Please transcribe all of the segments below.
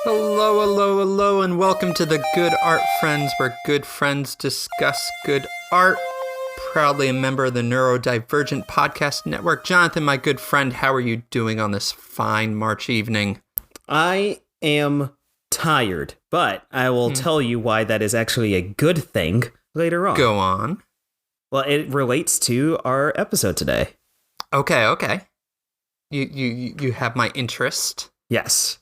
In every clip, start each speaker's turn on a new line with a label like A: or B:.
A: Hello, hello, hello, and welcome to the Good Art Friends, where good friends discuss good art. Proudly a member of the Neurodivergent Podcast Network. Jonathan, my good friend, how are you doing on this fine March evening?
B: I am tired, but I will tell you why that is actually a good thing later on.
A: Go on.
B: Well, it relates to our episode today.
A: Okay. You have my interest.
B: Yes.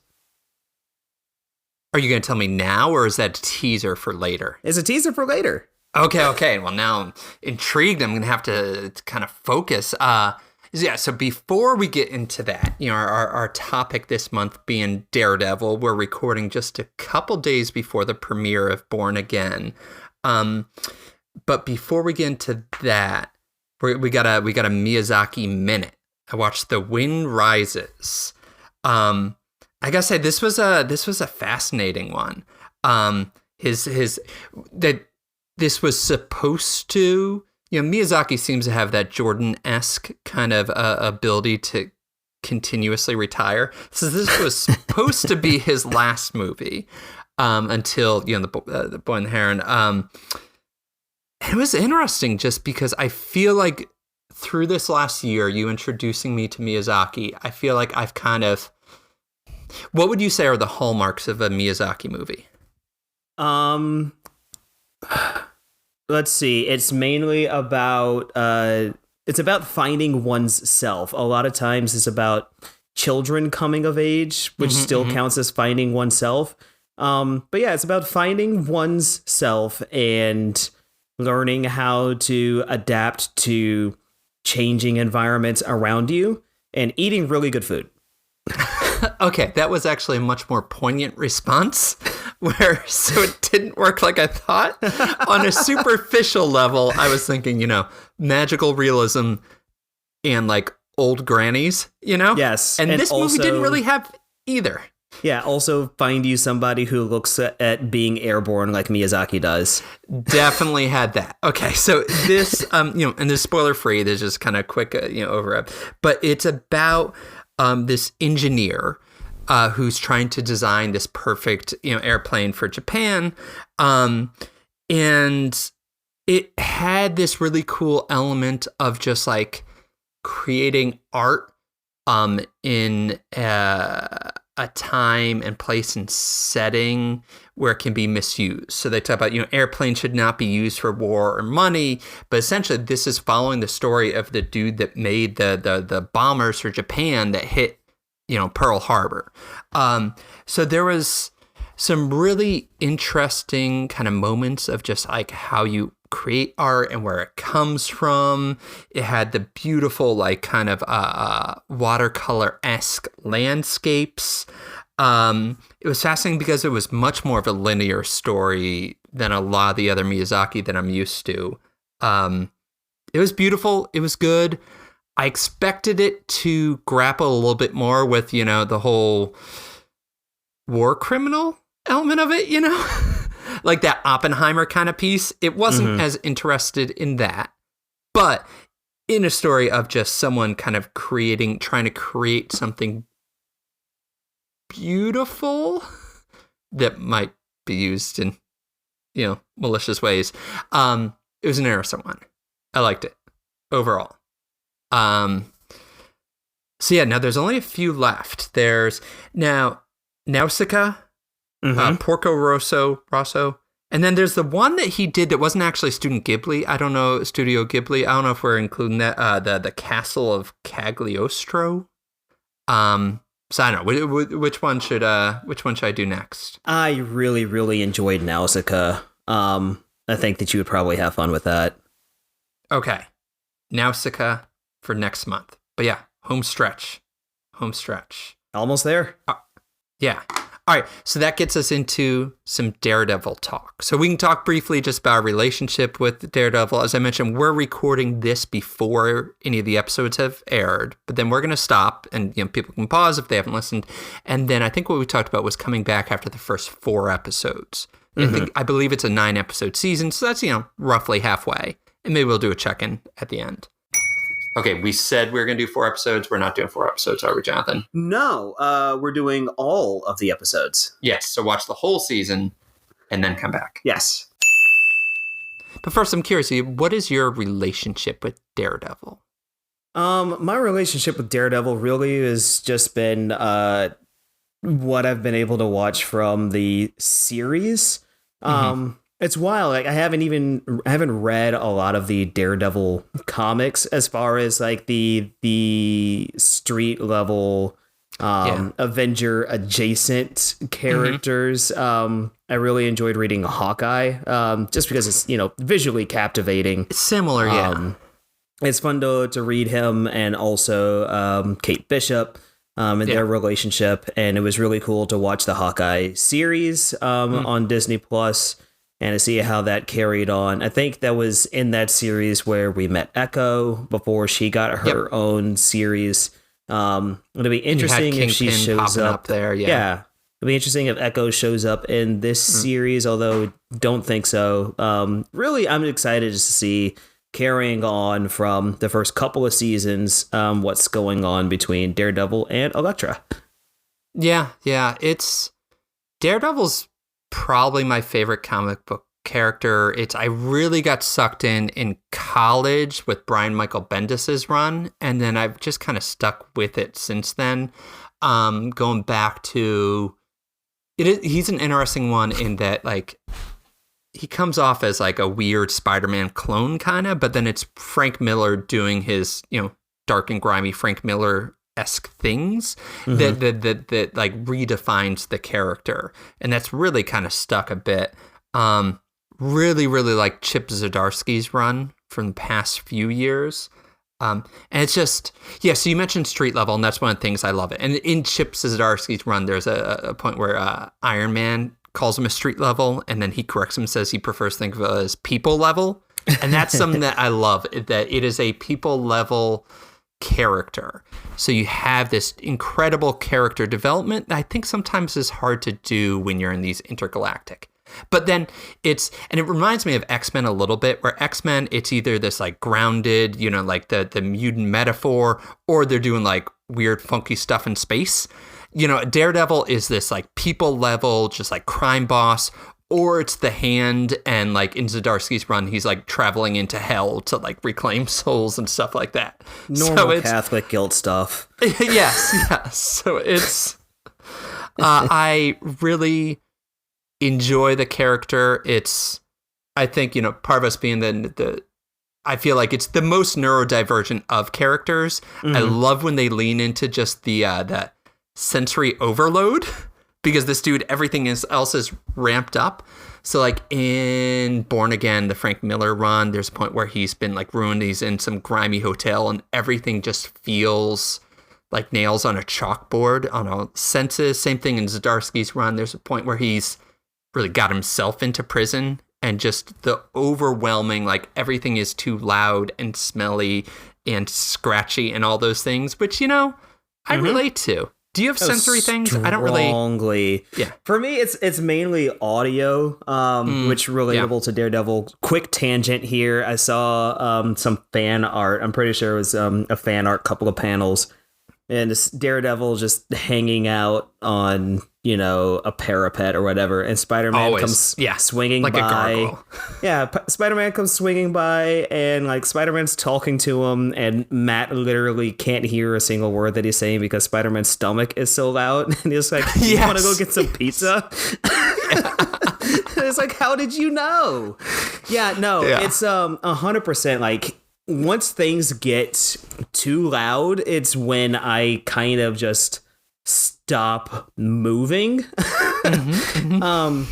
A: Are you going to tell me now, or is that a teaser for later?
B: It's a teaser for later.
A: Okay. Well, now I'm intrigued. I'm going to have to kind of focus. So before we get into that, our topic this month being Daredevil, we're recording just a couple days before the premiere of Born Again. But before we get into that, we got a Miyazaki Minute. I watched The Wind Rises. I gotta say, this was a fascinating one. This was supposed to, Miyazaki seems to have that Jordan-esque kind of ability to continuously retire. So this was supposed to be his last movie until the Boy and the Heron. It was interesting just because I feel like through this last year, you introducing me to Miyazaki, I feel like I've kind of. What would you say are the hallmarks of a Miyazaki movie?
B: Let's see. It's mainly about finding one's self. A lot of times it's about children coming of age, which still counts as finding oneself. But yeah, it's about finding one's self and learning how to adapt to changing environments around you and eating really good food.
A: Okay, that was actually a much more poignant response, so it didn't work like I thought. On a superficial level, I was thinking, magical realism and like old grannies,
B: Yes.
A: And this movie didn't really have either. Yeah,
B: also find you somebody who looks at being airborne like Miyazaki does.
A: Definitely had that. Okay, so this, and this spoiler free, there's just kind of quick, over it. But it's about this engineer who's trying to design this perfect, airplane for Japan. And it had this really cool element of just like creating art in a time and place and setting where it can be misused. So they talk about, airplanes should not be used for war or money, but essentially this is following the story of the dude that made the bombers for Japan that hit, Pearl Harbor. So there was some really interesting kind of moments of just like how you create art and where it comes from. It had the beautiful, like kind of watercolor-esque landscapes. It was fascinating because it was much more of a linear story than a lot of the other Miyazaki that I'm used to. It was beautiful. It was good. I expected it to grapple a little bit more with, the whole war criminal element of it, like that Oppenheimer kind of piece. It wasn't as interested in that, but in a story of just someone kind of trying to create something beautiful that might be used in, malicious ways. It was an interesting one. I liked it overall. So yeah, now there's only a few left. There's now Nausicaä, Porco Rosso, and then there's the one that he did that wasn't actually Studio Ghibli. I don't know if we're including that. The Castle of Cagliostro. So I don't know which one should I do next?
B: I really, really enjoyed Nausicaä. I think that you would probably have fun with that.
A: Okay, Nausicaä for next month. But yeah, home stretch.
B: Almost there.
A: Yeah. All right, so that gets us into some Daredevil talk. So we can talk briefly just about our relationship with Daredevil. As I mentioned, we're recording this before any of the episodes have aired, but then we're going to stop and people can pause if they haven't listened. And then I think what we talked about was coming back after the first 4 episodes. I believe it's a 9-episode season, so that's, roughly halfway. And maybe we'll do a check-in at the end. Okay, we said we were going to do 4 episodes. We're not doing 4 episodes, are we, Jonathan?
B: No, we're doing all of the episodes.
A: Yes, so watch the whole season and then come back.
B: Yes.
A: But first, I'm curious, what is your relationship with Daredevil?
B: My relationship with Daredevil really has just been what I've been able to watch from the series. It's wild. Like I haven't read a lot of the Daredevil comics as far as like the street level Avenger adjacent characters. I really enjoyed reading Hawkeye just because it's, visually captivating.
A: It's similar, yeah.
B: It's fun to read him and also Kate Bishop and their relationship. And it was really cool to watch the Hawkeye series on Disney Plus and to see how that carried on. I think that was in that series where we met Echo before she got her own series. It'll be interesting if she shows up
A: there.
B: Yeah. It'll be interesting if Echo shows up in this series, although don't think so. Really, I'm excited to see carrying on from the first couple of seasons, what's going on between Daredevil and Elektra.
A: Yeah. It's Daredevil's probably my favorite comic book character. I really got sucked in college with Brian Michael Bendis's run, and then I've just kind of stuck with it since then. Going back to he's an interesting one in that like he comes off as like a weird Spider-Man clone kind of, but then it's Frank Miller doing his, dark and grimy Frank Miller-esque things that like redefines the character. And that's really kind of stuck a bit. Really, really like Chip Zdarsky's run from the past few years. And it's just, so you mentioned street level, and that's one of the things I love it. And in Chip Zdarsky's run, there's a point where Iron Man calls him a street level, and then he corrects him and says he prefers to think of it as people level. And that's something that I love, that it is a people level character. So you have this incredible character development that I think sometimes is hard to do when you're in these intergalactic. But then it reminds me of X-Men a little bit, where X-Men, it's either this like grounded, like the mutant metaphor, or they're doing like weird funky stuff in space. Daredevil is this like people level, just like crime boss, or it's the Hand, and like in Zdarsky's run, he's like traveling into hell to like reclaim souls and stuff like that.
B: Normal Catholic guilt stuff.
A: Yes. So it's, I really enjoy the character. I think, part of us being I feel like it's the most neurodivergent of characters. I love when they lean into just the sensory overload, because this dude, everything else is ramped up. So like in Born Again, the Frank Miller run, there's a point where he's been like ruined. He's in some grimy hotel and everything just feels like nails on a chalkboard on all senses. Same thing in Zdarsky's run. There's a point where he's really got himself into prison, and just the overwhelming, like everything is too loud and smelly and scratchy and all those things, which, I relate to. Do you have sensory things? I don't really.
B: Strongly. Yeah. For me, it's mainly audio, which relatable to Daredevil. Quick tangent here. I saw some fan art. I'm pretty sure it was a fan art couple of panels. And it's Daredevil just hanging out on, a parapet or whatever. And Spider-Man comes swinging like by. A gargoyle. Yeah, Spider-Man comes swinging by, and like Spider-Man's talking to him, and Matt literally can't hear a single word that he's saying because Spider-Man's stomach is so loud. And he's like, you want to go get some pizza? And it's like, how did you know? It's 100% like, once things get too loud, it's when I kind of just stop moving. And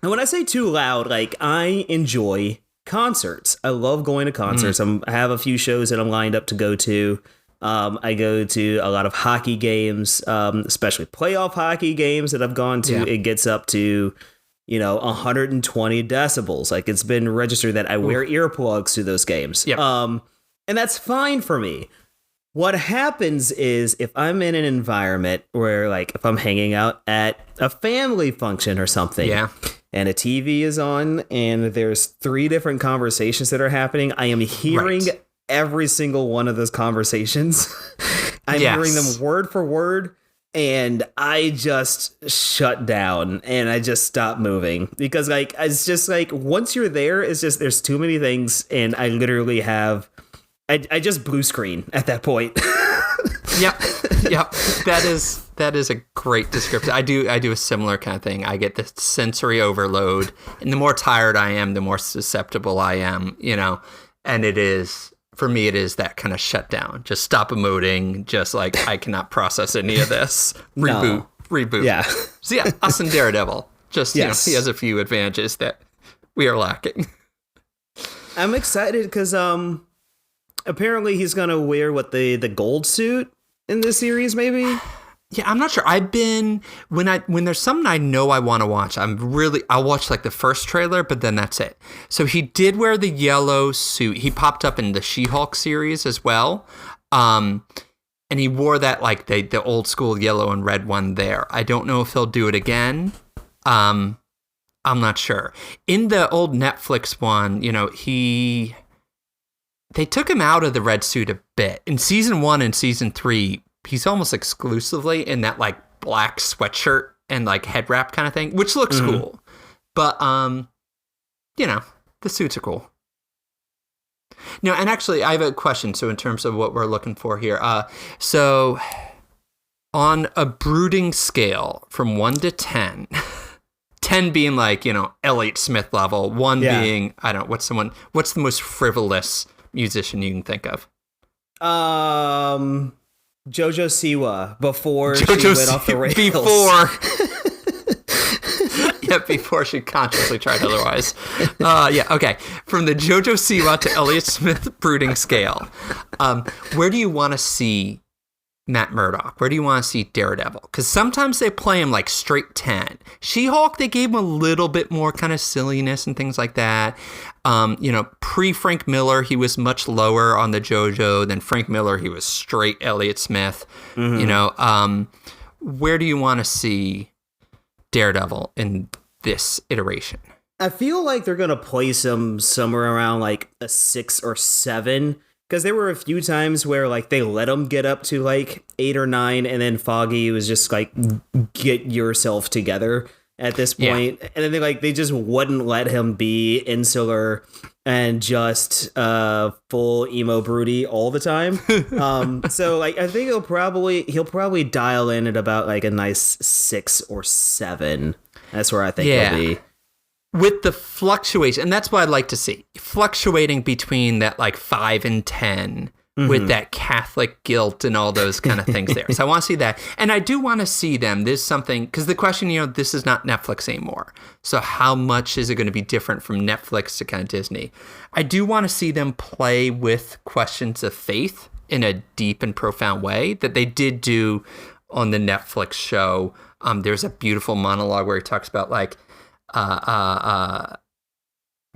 B: when I say too loud, like I enjoy concerts. I love going to concerts. I have a few shows that I'm lined up to go to. I go to a lot of hockey games, especially playoff hockey games that I've gone to. It gets up to 120 decibels. Like it's been registered that I wear earplugs to those games. Yep. And that's fine for me. What happens is if I'm in an environment where like if I'm hanging out at a family function or something, and a TV is on and there's 3 different conversations that are happening, I am hearing every single one of those conversations. I'm hearing them word for word, and I just shut down and I just stopped moving because like it's just like once you're there, it's just there's too many things, and I literally have I just blue screen at that point.
A: Yep. That is a great description. I do a similar kind of thing. I get the sensory overload, and the more tired I am, the more susceptible I am, and it is, for me, it is that kind of shutdown. Just stop emoting. Just like, I cannot process any of this. Reboot.
B: Yeah.
A: So yeah, us and Daredevil. Just, he has a few advantages that we are lacking.
B: I'm excited because apparently he's going to wear the gold suit in this series, maybe?
A: Yeah, I'm not sure. I've been when there's something I know I want to watch, I'll watch like the first trailer, but then that's it. So he did wear the yellow suit. He popped up in the She-Hulk series as well. And he wore that like the old school yellow and red one there. I don't know if he'll do it again. I'm not sure. In the old Netflix one, they took him out of the red suit a bit. In season 1 and season 3, he's almost exclusively in that like black sweatshirt and like head wrap kind of thing, which looks cool. But the suits are cool. No, and actually I have a question. So in terms of what we're looking for here, so on a brooding scale from 1 to 10, 10 being like, Elliott Smith level, 1 being, I don't know, what's the most frivolous musician you can think of?
B: JoJo Siwa before she went off the rails.
A: Before she consciously tried otherwise. Okay. From the JoJo Siwa to Elliott Smith brooding scale, where do you want to see Matt Murdock? Where do you want to see Daredevil? Because sometimes they play him like straight 10. She-Hulk, they gave him a little bit more kind of silliness and things like that. Pre-Frank Miller, he was much lower on the JoJo than Frank Miller. He was straight Elliott Smith. Where do you want to see Daredevil in this iteration?
B: I feel like they're going to place him somewhere around like a 6 or 7. Because there were a few times where like they let him get up to like 8 or 9, and then Foggy was just like, get yourself together at this point. And then they just wouldn't let him be insular and just full emo broody all the time. So like I think he'll probably dial in at about like a nice 6 or 7. That's where I think he'll be.
A: With the fluctuation, and that's what I'd like to see, fluctuating between that like 5 and 10 with that Catholic guilt and all those kind of things there. So I want to see that. And I do want to see them. There's something, because the question, this is not Netflix anymore. So how much is it going to be different from Netflix to kind of Disney? I do want to see them play with questions of faith in a deep and profound way that they did do on the Netflix show. There's a beautiful monologue where he talks about like,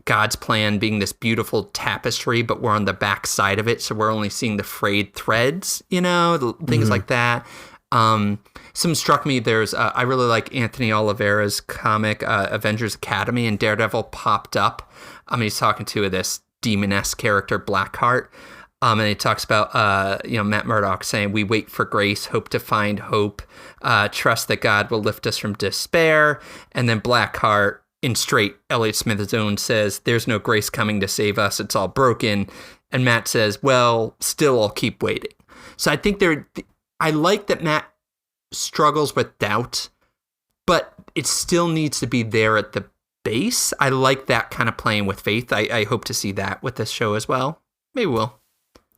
A: God's plan being this beautiful tapestry, but we're on the back side of it, so we're only seeing the frayed threads, things like that. Some struck me. There's I really like Anthony Oliveira's comic Avengers Academy, and Daredevil popped up. He's talking to this demon-esque character Blackheart, and he talks about Matt Murdock saying, "We wait for grace, hope to find hope, trust that God will lift us from despair." And then Blackheart, in straight Elliott Smith's own, says, "There's no grace coming to save us. It's all broken." And Matt says, "Well, still, I'll keep waiting." So I think I like that Matt struggles with doubt, but it still needs to be there at the base. I like that kind of playing with faith. I hope to see that with this show as well. Maybe we'll.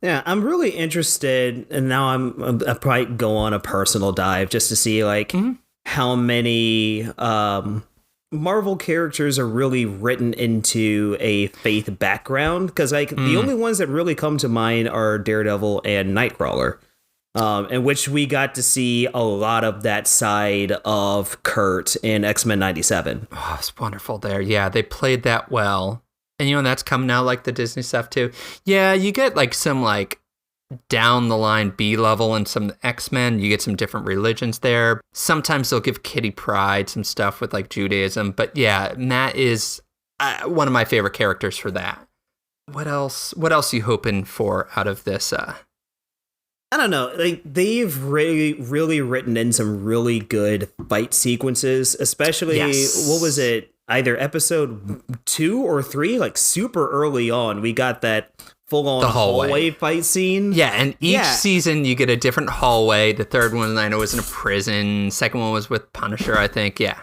B: Yeah, I'm really interested, and now I'll probably go on a personal dive just to see like how many Marvel characters are really written into a faith background, because like the only ones that really come to mind are Daredevil and Nightcrawler, in which we got to see a lot of that side of Kurt in X-Men 97.
A: Oh, it's wonderful there. Yeah, they played that well. And, that's coming out like the Disney stuff, too. Yeah, you get, like, some, like, down-the-line B-level and some X-Men. You get some different religions there. Sometimes they'll give Kitty Pryde some stuff with, like, Judaism. But, yeah, Matt is one of my favorite characters for that. What else are you hoping for out of this?
B: I don't know. Like, they've really written in some really good fight sequences, especially,
A: Yes.
B: What was it? Either episode 2 or 3, like super early on, we got that full-on hallway fight scene.
A: Yeah, and each season you get a different hallway. The third one I know was in a prison. Second one was with Punisher, I think. Yeah.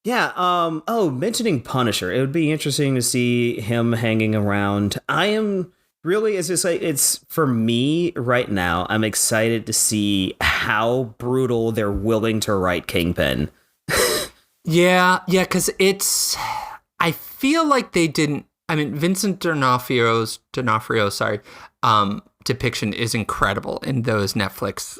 B: Mentioning Punisher, it would be interesting to see him hanging around. I am really, it's for me right now, I'm excited to see how brutal they're willing to write Kingpin.
A: Yeah, because I feel like they didn't. I mean, Vincent D'Onofrio's depiction is incredible in those Netflix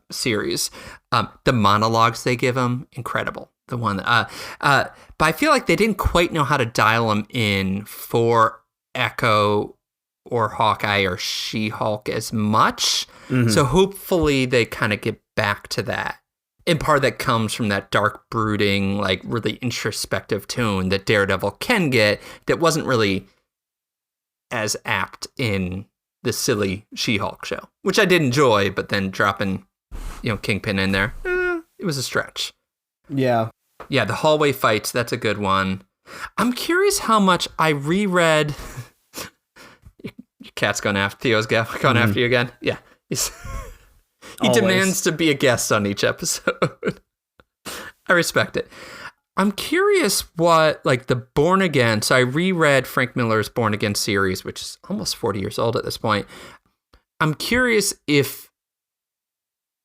A: series. The monologues they give him, incredible. The one, but I feel like they didn't quite know how to dial him in for Echo or Hawkeye or She-Hulk as much. Mm-hmm. So hopefully they kind of get back to that. In part, that comes from that dark, brooding, like really introspective tone that Daredevil can get that wasn't really as apt in the silly She-Hulk show, which I did enjoy, but then dropping, Kingpin in there, it was a stretch.
B: Yeah.
A: Yeah, the hallway fights, that's a good one. I'm curious how much I reread. Your cat's going after Theo's going after you again? Yeah. He demands to be a guest on each episode. I respect it. I'm curious what, like, the Born Again. So I reread Frank Miller's Born Again series, which is almost 40 years old at this point. I'm curious if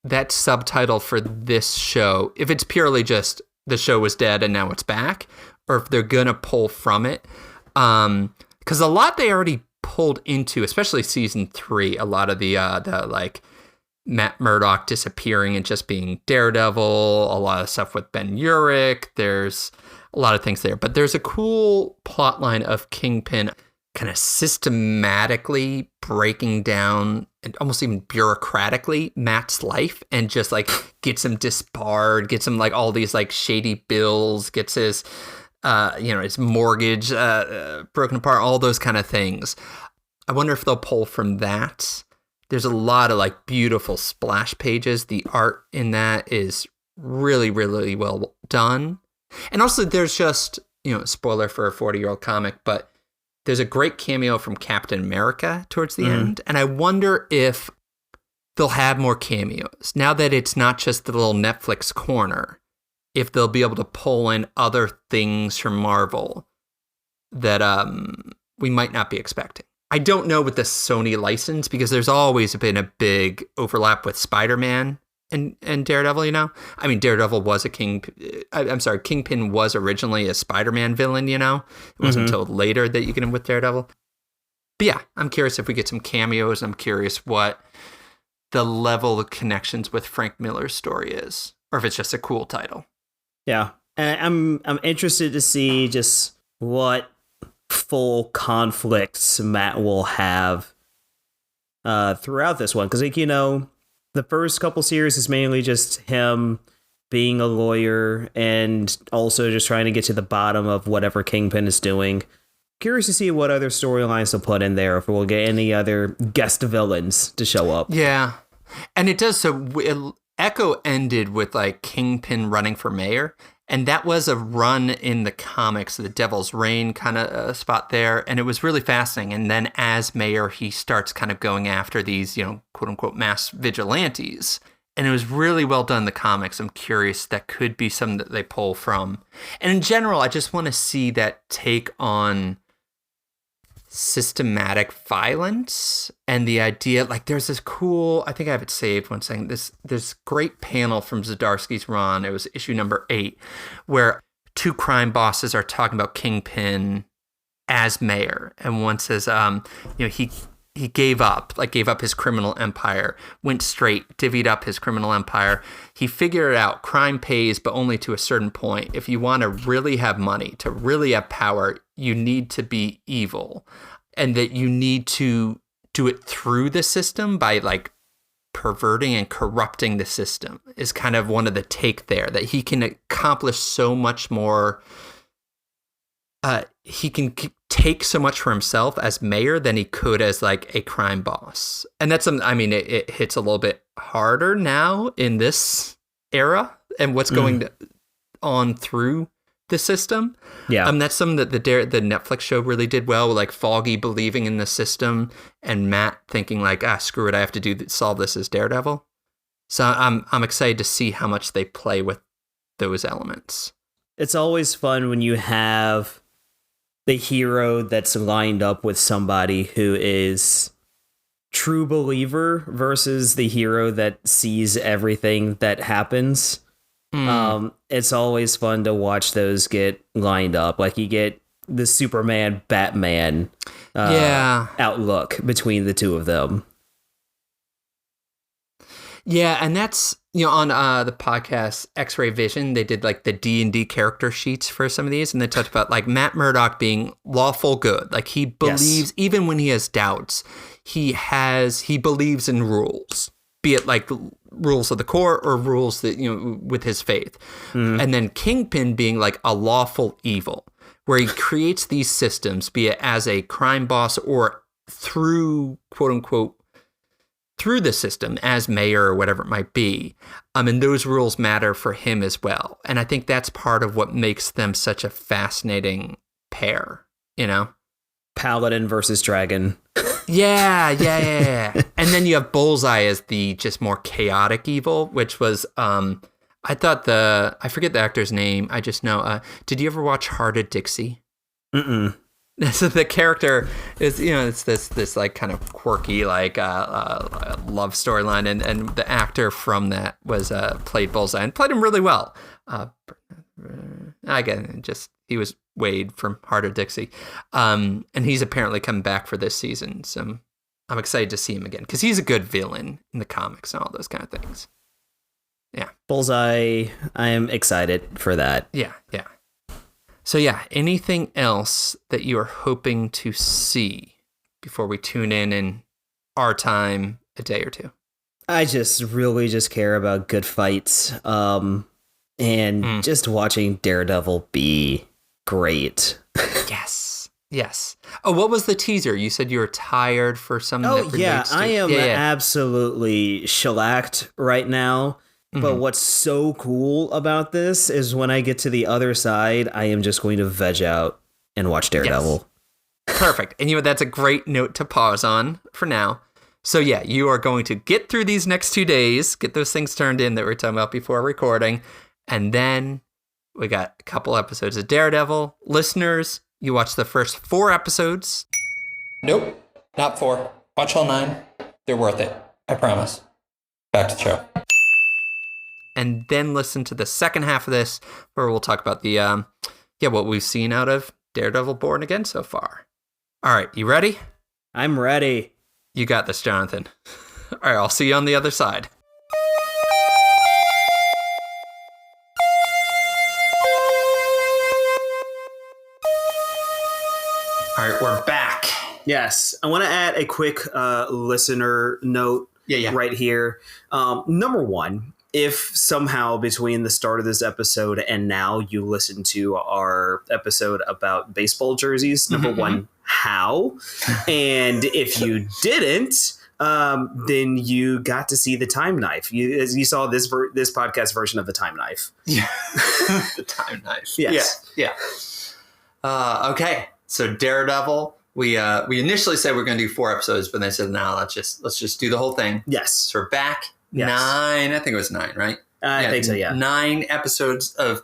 A: that subtitle for this show, if it's purely just the show was dead and now it's back, or if they're going to pull from it. Because a lot they already pulled into, especially season 3, a lot of the like, Matt Murdock disappearing and just being Daredevil, a lot of stuff with Ben Urich. There's a lot of things there. But there's a cool plot line of Kingpin kind of systematically breaking down and almost even bureaucratically Matt's life and just like gets him disbarred, gets him like all these like shady bills, gets his, his mortgage broken apart, all those kind of things. I wonder if they'll pull from that. There's a lot of like beautiful splash pages. The art in that is really, really well done. And also there's just, spoiler for a 40-year-old comic, but there's a great cameo from Captain America towards the end. And I wonder if they'll have more cameos now that it's not just the little Netflix corner, if they'll be able to pull in other things from Marvel that we might not be expecting. I don't know with the Sony license because there's always been a big overlap with Spider-Man and Daredevil, I mean, Daredevil was Kingpin was originally a Spider-Man villain, It wasn't until later that you get him with Daredevil. But yeah, I'm curious if we get some cameos. I'm curious what the level of connections with Frank Miller's story is, or if it's just a cool title.
B: Yeah. And I'm interested to see just what full conflicts Matt will have throughout this one. Because, the first couple series is mainly just him being a lawyer and also just trying to get to the bottom of whatever Kingpin is doing. Curious to see what other storylines to put in there, if we'll get any other guest villains to show up.
A: Yeah. And it does. So Echo ended with like Kingpin running for mayor. And that was a run in the comics, the Devil's Reign kind of spot there. And it was really fascinating. And then as mayor, he starts kind of going after these, quote unquote, mass vigilantes. And it was really well done in the comics. I'm curious, that could be something that they pull from. And in general, I just want to see that take on systematic violence and the idea, like there's this cool, I think I have it saved one second, this great panel from Zdarsky's run, it was issue number 8, where 2 crime bosses are talking about Kingpin as mayor, and one says he gave up his criminal empire, went straight, divvied up his criminal empire. He figured out crime pays, but only to a certain point. If you want to really have money, to really have power, you need to be evil, and that you need to do it through the system by like perverting and corrupting the system is kind of one of the take there, that he can accomplish so much more. He can take so much for himself as mayor than he could as like a crime boss. And that's something, I mean, it hits a little bit harder now in this era and what's going on through the system.
B: Yeah.
A: That's something that the Netflix show really did well, like Foggy believing in the system and Matt thinking like, screw it, I have to solve this as Daredevil. So I'm excited to see how much they play with those elements.
B: It's always fun when you have the hero that's lined up with somebody who is true believer versus the hero that sees everything that happens. It's always fun to watch those get lined up. Like you get the Superman, Batman outlook between the two of them.
A: Yeah, and that's, on the podcast X-Ray Vision, they did like the D&D character sheets for some of these, and they talked about like Matt Murdock being lawful good. Like he believes, even when he has doubts, he believes in rules, be it like rules of the court or rules that, with his faith. And then Kingpin being like a lawful evil, where he creates these systems, be it as a crime boss or through, quote unquote, through the system as mayor or whatever it might be. And those rules matter for him as well. And I think that's part of what makes them such a fascinating pair, Paladin
B: versus dragon.
A: Yeah. And then you have Bullseye as the just more chaotic evil, which was, I thought I forget the actor's name. I just know, did you ever watch Heart of Dixie?
B: Mm-mm.
A: So the character is, it's this like kind of quirky, like love storyline. And the actor from that was played Bullseye and played him really well. Again, he was Wade from Heart of Dixie. And he's apparently coming back for this season. So I'm excited to see him again because he's a good villain in the comics and all those kind of things. Yeah.
B: Bullseye, I am excited for that.
A: Yeah. So yeah, anything else that you are hoping to see before we tune in our time a day or two?
B: I just really care about good fights, and just watching Daredevil be great.
A: Yes. Oh, what was the teaser? You said you were tired for some.
B: Oh yeah, I am absolutely shellacked right now. But what's so cool about this is when I get to the other side, I am just going to veg out and watch Daredevil.
A: Yes. Perfect. And that's a great note to pause on for now. So yeah, you are going to get through these next 2 days, get those things turned in that we were talking about before recording. And then we got a couple episodes of Daredevil. Listeners, you watch the first 4 episodes. Nope, not 4. Watch all 9. They're worth it. I promise. Back to the show. And then listen to the second half of this, where we'll talk about the, what we've seen out of Daredevil Born Again so far. All right, you ready?
B: I'm ready.
A: You got this, Jonathan. All right, I'll see you on the other side. All right, we're back.
B: Yes, I want to add a quick listener note right here. Number one, if somehow between the start of this episode and now you listen to our episode about baseball jerseys, number one, how? And if you didn't, then you got to see the time knife. You saw this podcast version of the time knife.
A: Yeah, the time knife.
B: Yes.
A: Yeah. Okay, so Daredevil. We initially said we're going to do 4 episodes, but they said no, let's just do the whole thing.
B: Yes.
A: So we're back.
B: Yes.
A: 9, I think it was 9, right?
B: I think so, yeah.
A: 9 episodes of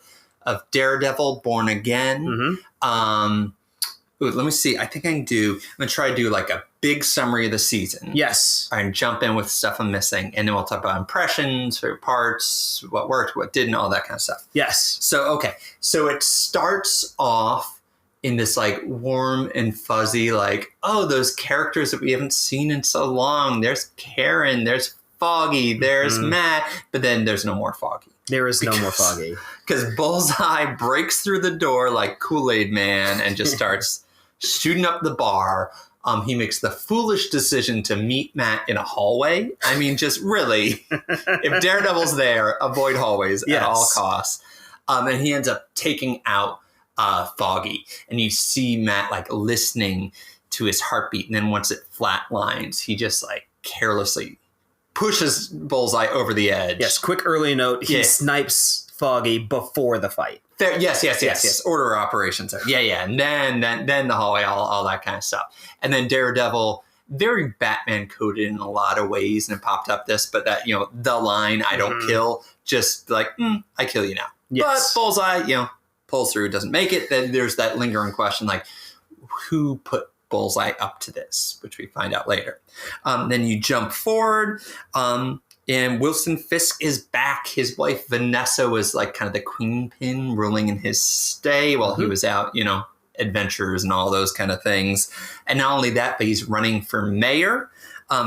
A: Daredevil Born Again. Let me see. I'm going to try to do like a big summary of the season.
B: Yes.
A: And jump in with stuff I'm missing. And then we'll talk about impressions, favorite parts, what worked, what didn't, all that kind of stuff.
B: Yes.
A: So it starts off in this like warm and fuzzy, like, oh, those characters that we haven't seen in so long. There's Karen, there's Foggy, there's Matt, but then there's no more Foggy.
B: There is no more Foggy.
A: Because Bullseye breaks through the door like Kool-Aid Man and just starts shooting up the bar. He makes the foolish decision to meet Matt in a hallway. I mean, just really, if Daredevil's there, avoid hallways at all costs. And he ends up taking out foggy, and you see Matt like listening to his heartbeat, and then once it flatlines, he just like carelessly pushes Bullseye over the edge.
B: Yes, quick early note, he snipes Foggy before the fight.
A: Yes. Order of operations. Yeah. And then the hallway, all that kind of stuff. And then Daredevil, very Batman coded in a lot of ways, and it popped up this, but that, the line, I don't kill, just like, I kill you now. Yes. But Bullseye, pulls through, doesn't make it. Then there's that lingering question, like, who put Bullseye up to this, which we find out later. Then you jump forward, and Wilson Fisk is back. His wife, Vanessa, was like kind of the queen pin ruling in his stay while he was out, adventures and all those kind of things. And not only that, but he's running for mayor.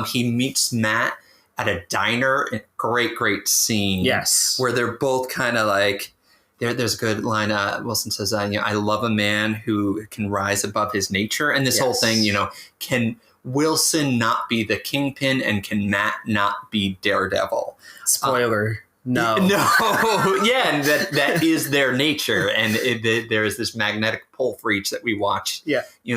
A: He meets Matt at a diner. Great scene. Yes. Where they're both kind of like, there's a good line. Wilson says, I love a man who can rise above his nature. And this whole thing, can Wilson not be the kingpin, and can Matt not be Daredevil?
B: Spoiler. No.
A: Yeah, and that is their nature, and there is this magnetic pull for each that we watch.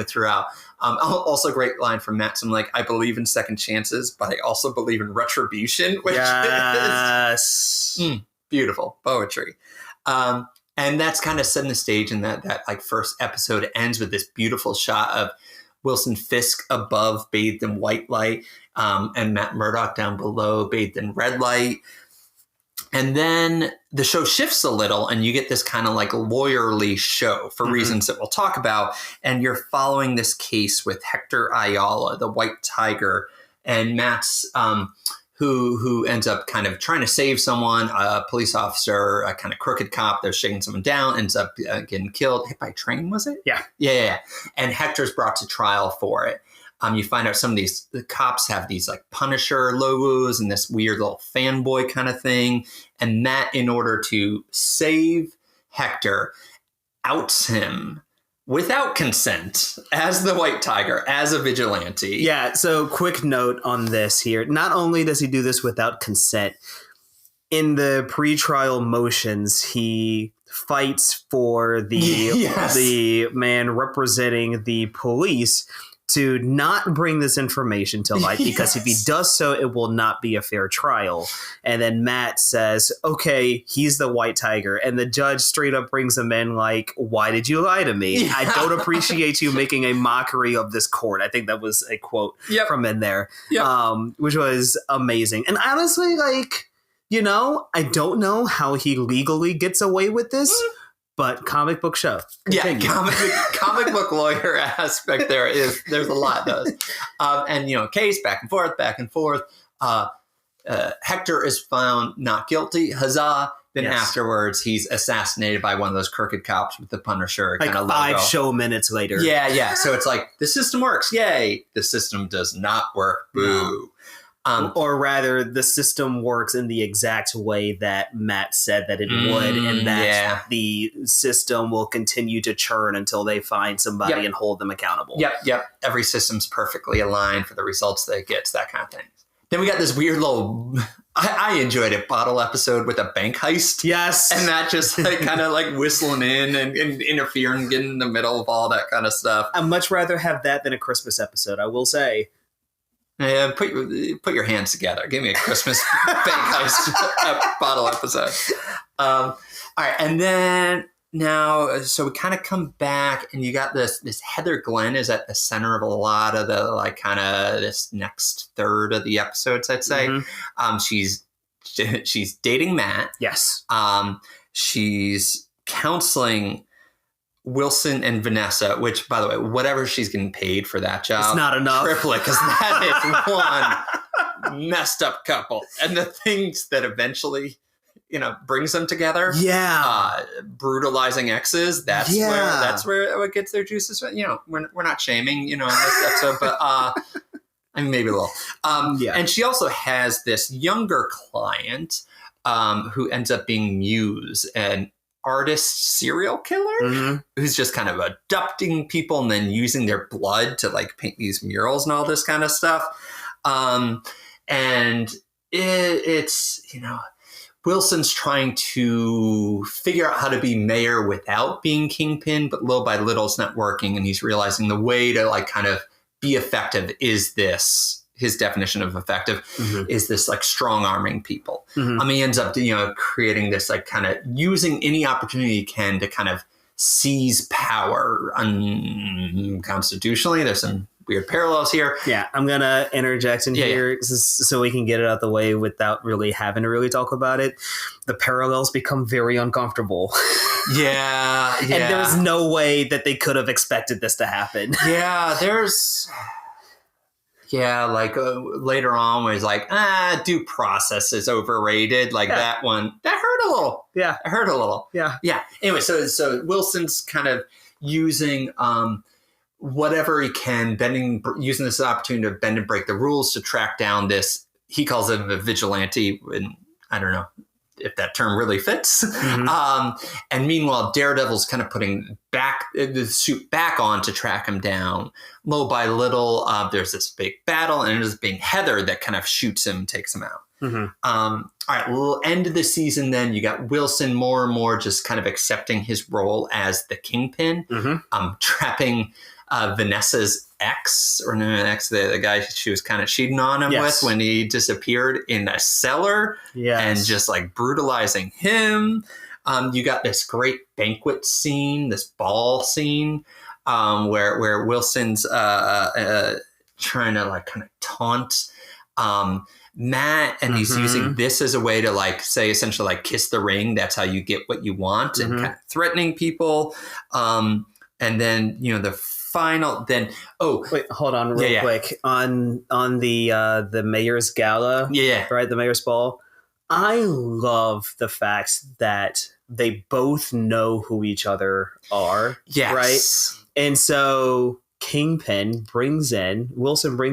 A: Throughout. Also, great line from Matt. So I'm like, I believe in second chances, but I also believe in retribution, which is beautiful poetry. And that's kind of setting the stage, and that like first episode ends with this beautiful shot of Wilson Fisk above, bathed in white light, and Matt Murdock down below, bathed in red light. And then the show shifts a little, and you get this kind of like lawyerly show for reasons that we'll talk about. And you're following this case with Hector Ayala, the White Tiger, and Matt's who ends up kind of trying to save someone, a police officer, a kind of crooked cop. They're shaking someone down, ends up getting killed. Hit by a train, was it? Yeah. And Hector's brought to trial for it. You find out some of the cops have these like Punisher logos and this weird little fanboy kind of thing. And Matt, in order to save Hector, outs him without consent as the White Tiger, as a vigilante.
B: Yeah, so quick note on this here. Not only does he do this without consent, in the pretrial motions, he fights for the man representing the police to not bring this information to light, because if he does so, it will not be a fair trial. And then Matt says, okay, he's the White Tiger. And the judge straight up brings him in like, why did you lie to me? I don't appreciate you making a mockery of this court. I think that was a quote from in there, which was amazing. And honestly, like, I don't know how he legally gets away with this. But comic book show.
A: Continue. Yeah, comic book lawyer aspect there's a lot does. And, case back and forth. Hector is found not guilty. Huzzah. Then afterwards, he's assassinated by one of those crooked cops with the Punisher
B: like
A: kind of
B: 5
A: logo.
B: show minutes later.
A: Yeah. So it's like, the system works. Yay. The system does not work. Boo.
B: Or rather, the system works in the exact way that Matt said that it would, and that the system will continue to churn until they find somebody and hold them accountable.
A: Yep. Every system's perfectly aligned for the results that it gets, that kind of thing. Then we got this weird little, I enjoyed it, bottle episode with a bank heist.
B: Yes.
A: And that just like kind of like whistling in and interfering, getting in the middle of all that kind of stuff.
B: I'd much rather have that than a Christmas episode, I will say.
A: Yeah, put your hands together. Give me a Christmas bank heist bottle episode. All right, and then now, so we kind of come back, and you got this Heather Glenn is at the center of a lot of the like kind of this next third of the episodes, I'd say. She's dating Matt.
B: Yes.
A: She's counseling Wilson and Vanessa, which, by the way, whatever she's getting paid for that job,
B: it's not enough.
A: Triple it, because that is one messed up couple. And the things that eventually, brings them together.
B: Yeah.
A: Brutalizing exes. That's where it gets their juices. We're not shaming, in this episode, but I mean, maybe a little. And she also has this younger client who ends up being Muse, and artist serial killer who's just kind of abducting people and then using their blood to like paint these murals and all this kind of stuff. And it's Wilson's trying to figure out how to be mayor without being Kingpin, but little by little it's not working. And he's realizing the way to like kind of be effective is this. His definition of effective is this like strong arming people. He ends up, creating this like kind of using any opportunity he can to kind of seize power unconstitutionally. There's some weird parallels here.
B: Yeah, I'm going to interject in here so we can get it out of the way without really having to really talk about it. The parallels become very uncomfortable.
A: Yeah.
B: And there's no way that they could have expected this to happen.
A: Later on where he's like, due process is overrated. That one, that hurt a little.
B: Yeah.
A: It hurt a little.
B: Yeah.
A: Yeah. Anyway, so Wilson's kind of using whatever he can, using this opportunity to bend and break the rules to track down this, he calls him a vigilante, and I don't know if that term really fits. And meanwhile, Daredevil's kind of putting the suit back on to track him down. Little by little, there's this big battle, and it is being Heather that kind of shoots him and takes him out. All right, we'll end of the season then. You got Wilson more and more just kind of accepting his role as the Kingpin, trapping Vanessa's ex, the guy she was kind of cheating on him with when he disappeared in a cellar, and just like brutalizing him. You got this great banquet scene, this ball scene, where Wilson's trying to like kind of taunt Matt, and he's using this as a way to like say essentially like kiss the ring. That's how you get what you want, and kind of threatening people. And then the final wait,
B: hold on real quick on the mayor's gala, right, the mayor's ball. I love the fact that they both know who each other are, right? And so Wilson brings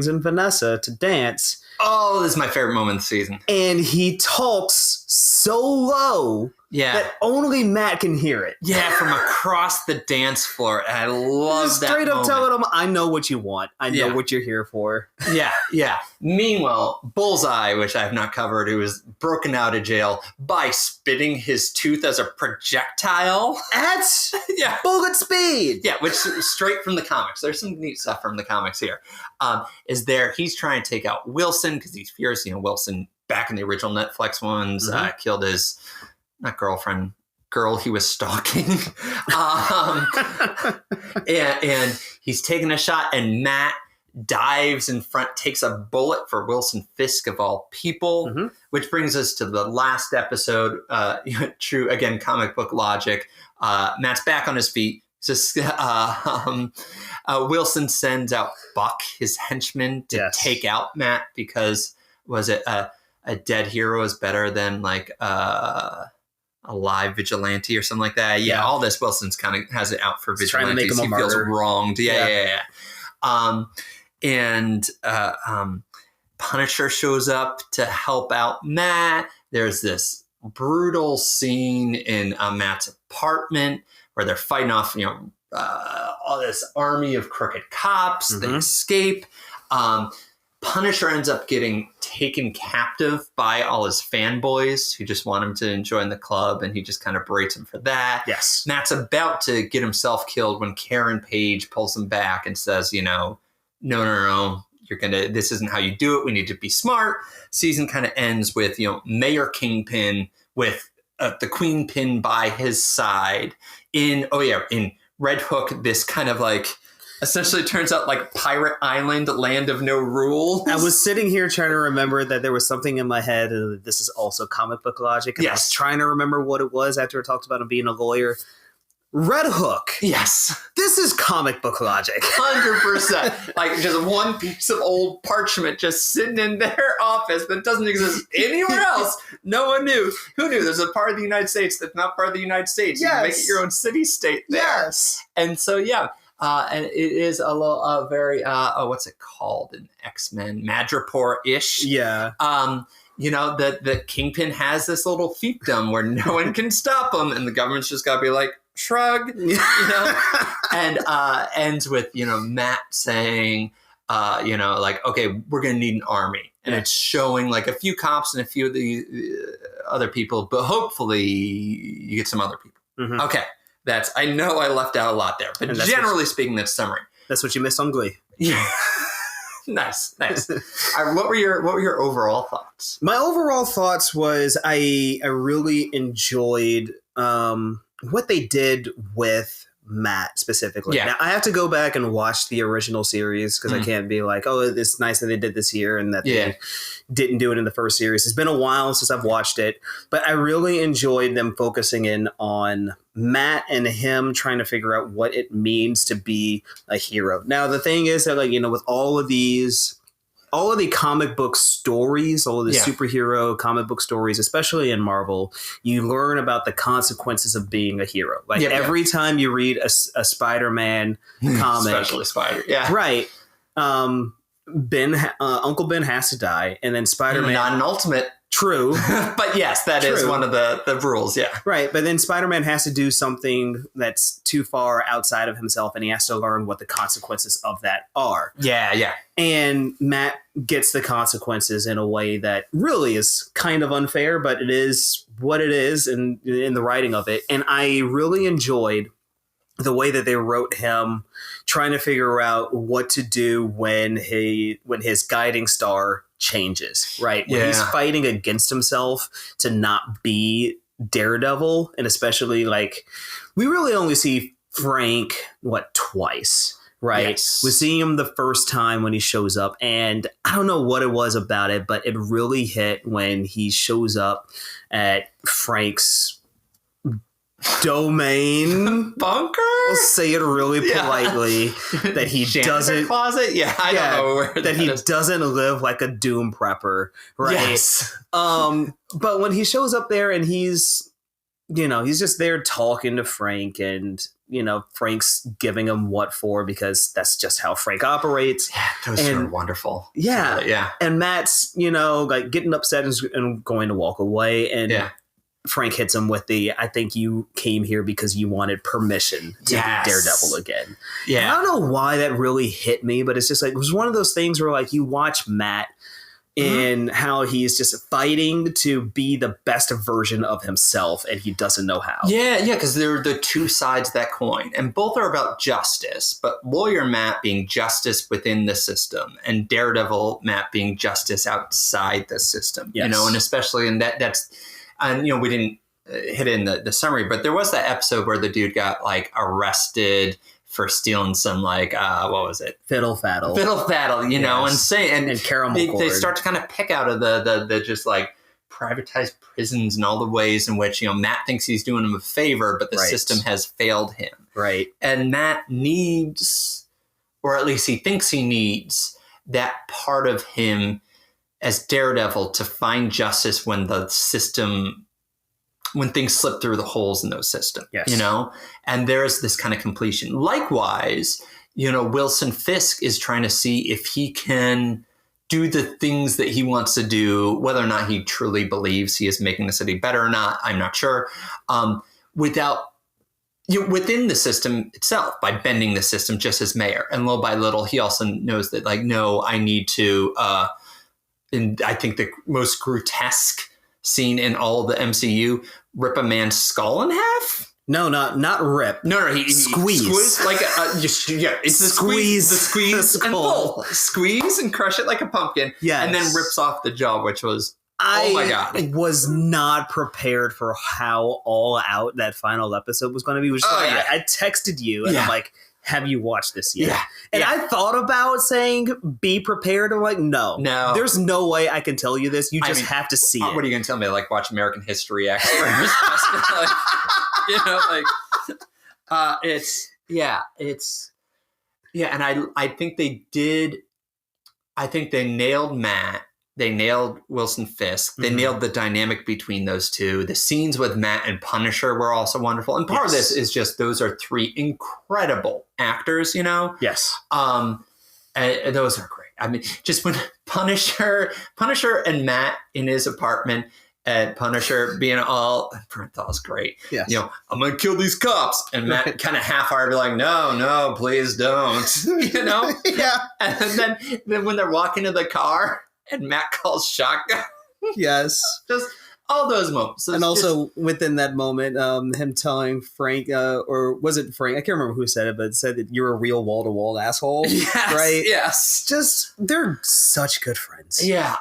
B: in Vanessa to dance.
A: Oh, this is my favorite moment of the season.
B: And he talks so low that only Matt can hear it.
A: Yeah, from across the dance floor. And I love that
B: straight up telling him, I know what you want. I know what you're here for.
A: Yeah. Meanwhile, Bullseye, which I have not covered, who was broken out of jail by spitting his tooth as a projectile.
B: At bullet speed.
A: Yeah, which is straight from the comics. There's some neat stuff from the comics here. He's trying to take out Wilson because he's furious. Wilson, back in the original Netflix ones, killed his... not girlfriend, girl he was stalking. And he's taking a shot, and Matt dives in front, takes a bullet for Wilson Fisk of all people, which brings us to the last episode. True, again, comic book logic. Matt's back on his feet. Just Wilson sends out Buck, his henchman, to take out Matt because was it a dead hero is better than like a live vigilante or something like that. Yeah, all this Wilson's kind of has it out for vigilantes. Trying to make him a martyr. Feels wronged. And Punisher shows up to help out Matt. There's this brutal scene in Matt's apartment where they're fighting off, all this army of crooked cops. They escape. Punisher ends up getting taken captive by all his fanboys who just want him to join the club, and he just kind of berates him for that.
B: Yes.
A: Matt's about to get himself killed when Karen Page pulls him back and says, no, this isn't how you do it. We need to be smart. Season kind of ends with, Mayor Kingpin with the Queen Pin by his side in Red Hook, this kind of like essentially turns out like Pirate Island, land of no rules.
B: I was sitting here trying to remember that there was something in my head, and this is also comic book logic. And I was trying to remember what it was after I talked about him being a lawyer. Red Hook.
A: Yes.
B: This is comic book logic.
A: 100%. Like just one piece of old parchment just sitting in their office that doesn't exist anywhere else. No one knew. Who knew? There's a part of the United States that's not part of the United States. You can make it your own city-state there. Yes. And so, and it is a little very what's it called in X-Men? Madripoor-ish.
B: Yeah.
A: The Kingpin has this little fiefdom where no one can stop him, and the government's just got to be like, shrug, and ends with Matt saying, like, okay, we're going to need an army. And it's showing like a few cops and a few of the other people, but hopefully you get some other people. Mm-hmm. Okay. I know I left out a lot there, but generally speaking, that's summary.
B: That's what you missed on Glee.
A: Yeah. Nice. What were your overall thoughts?
B: My overall thoughts was I really enjoyed what they did with Matt specifically. Now, I have to go back and watch the original series because I can't be like, oh, it's nice that they did this here and that they didn't do it in the first series. It's been a while since I've watched it, but I really enjoyed them focusing in on Matt and him trying to figure out what it means to be a hero. Now, the thing is that, like, with all of the comic book stories, all of the superhero comic book stories, especially in Marvel, you learn about the consequences of being a hero. Like every time you read a Spider-Man comic,
A: especially Spider,
B: right? Uncle Ben has to die, and then Spider-Man,
A: not an ultimate.
B: True.
A: But yes, that is one of the rules, yeah.
B: Right, but then Spider-Man has to do something that's too far outside of himself, and he has to learn what the consequences of that are.
A: Yeah.
B: And Matt gets the consequences in a way that really is kind of unfair, but it is what it is in the writing of it. And I really enjoyed the way that they wrote him trying to figure out what to do when his guiding star changes, right? When he's fighting against himself to not be Daredevil. And especially, like, we really only see Frank, twice, right?
A: Yes.
B: We see him the first time when he shows up, and I don't know what it was about it, but it really hit when he shows up at Frank's domain
A: bunker.
B: We'll say it really politely that he doesn't
A: closet. I don't know where
B: that he doesn't live like a doom prepper, right?
A: Yes.
B: But when he shows up there and he's just there talking to Frank, and Frank's giving him what for, because that's just how Frank operates.
A: Yeah, those are wonderful.
B: Yeah. And Matt's like getting upset and going to walk away, and Frank hits him with I think you came here because you wanted permission to be Daredevil again. Yeah. And I don't know why that really hit me, but it's just like, it was one of those things where, like, you watch Matt in how he's just fighting to be the best version of himself, and he doesn't know how. Yeah,
A: because they're the two sides of that coin, and both are about justice, but Lawyer Matt being justice within the system, and Daredevil Matt being justice outside the system. And especially in that's... And, we didn't hit it in the summary, but there was that episode where the dude got, like, arrested for stealing some, like, what was it?
B: Fiddle faddle,
A: and
B: caramel
A: they start to kind of pick out of the just, like, privatized prisons and all the ways in which, Matt thinks he's doing him a favor, but the system has failed him.
B: Right.
A: And Matt needs, or at least he thinks he needs, that part of him as Daredevil to find justice when things slip through the holes in those systems, and there's this kind of completion. Likewise, Wilson Fisk is trying to see if he can do the things that he wants to do, whether or not he truly believes he is making the city better or not. I'm not sure. Without, within the system itself, by bending the system just as mayor, and little by little, he also knows that, like, no, I need to, and I think the most grotesque scene in all of the MCU, rip a man's skull in half.
B: No, not rip.
A: No, he squeeze like it's the squeeze and pull, squeeze and crush it like a pumpkin. Yeah, and then rips off the jaw, which was oh my god.
B: I was not prepared for how all out that final episode was going to be. I texted you and I'm like, have you watched this yet? Yeah. And I thought about saying, be prepared. I'm like, no. There's no way I can tell you this. You just have to see it.
A: What are you going to tell me? Like, watch American History X? And I think they did. I think they nailed Matt. They nailed Wilson Fisk. They nailed the dynamic between those two. The scenes with Matt and Punisher were also wonderful. And part of this is just those are three incredible actors,
B: Yes.
A: And those are great. I mean, just when Punisher and Matt in his apartment, And Punisher being all, Bernthal's great.
B: Yes.
A: You know, I'm going to kill these cops. And Matt kind of half-hearted like, no, please don't. You know?
B: Yeah.
A: And then when they're walking to the car and Matt calls shotgun.
B: Yes.
A: Just all those moments. So
B: and also within that moment, him telling Frank, or was it Frank? I can't remember who said it, but it said that you're a real wall-to-wall asshole.
A: Yes,
B: right?
A: Yes.
B: Just, they're such good friends.
A: Yeah.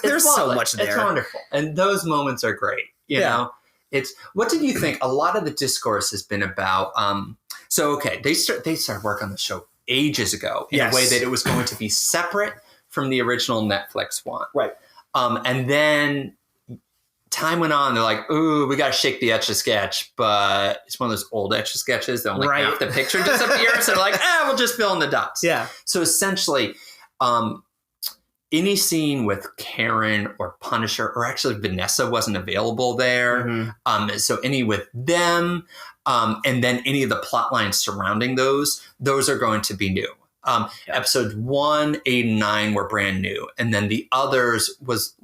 B: There's so
A: lovely.
B: much there.
A: It's wonderful. And those moments are great. You know? What did you think? A lot of the discourse has been about, they started work on the show ages ago in a way that it was going to be separate from the original Netflix one.
B: Right.
A: And then time went on. They're like, ooh, we got to shake the Etch-a-Sketch. But it's one of those old Etch-a-Sketches that only half the picture disappears. So they're like, we'll just fill in the dots. Yeah. So essentially, any scene with Karen or Punisher, or actually Vanessa wasn't available there. Mm-hmm. So any with them, and then any of the plot lines surrounding those are going to be new. Episodes 1, 8, and 9 were brand new. And then the others was,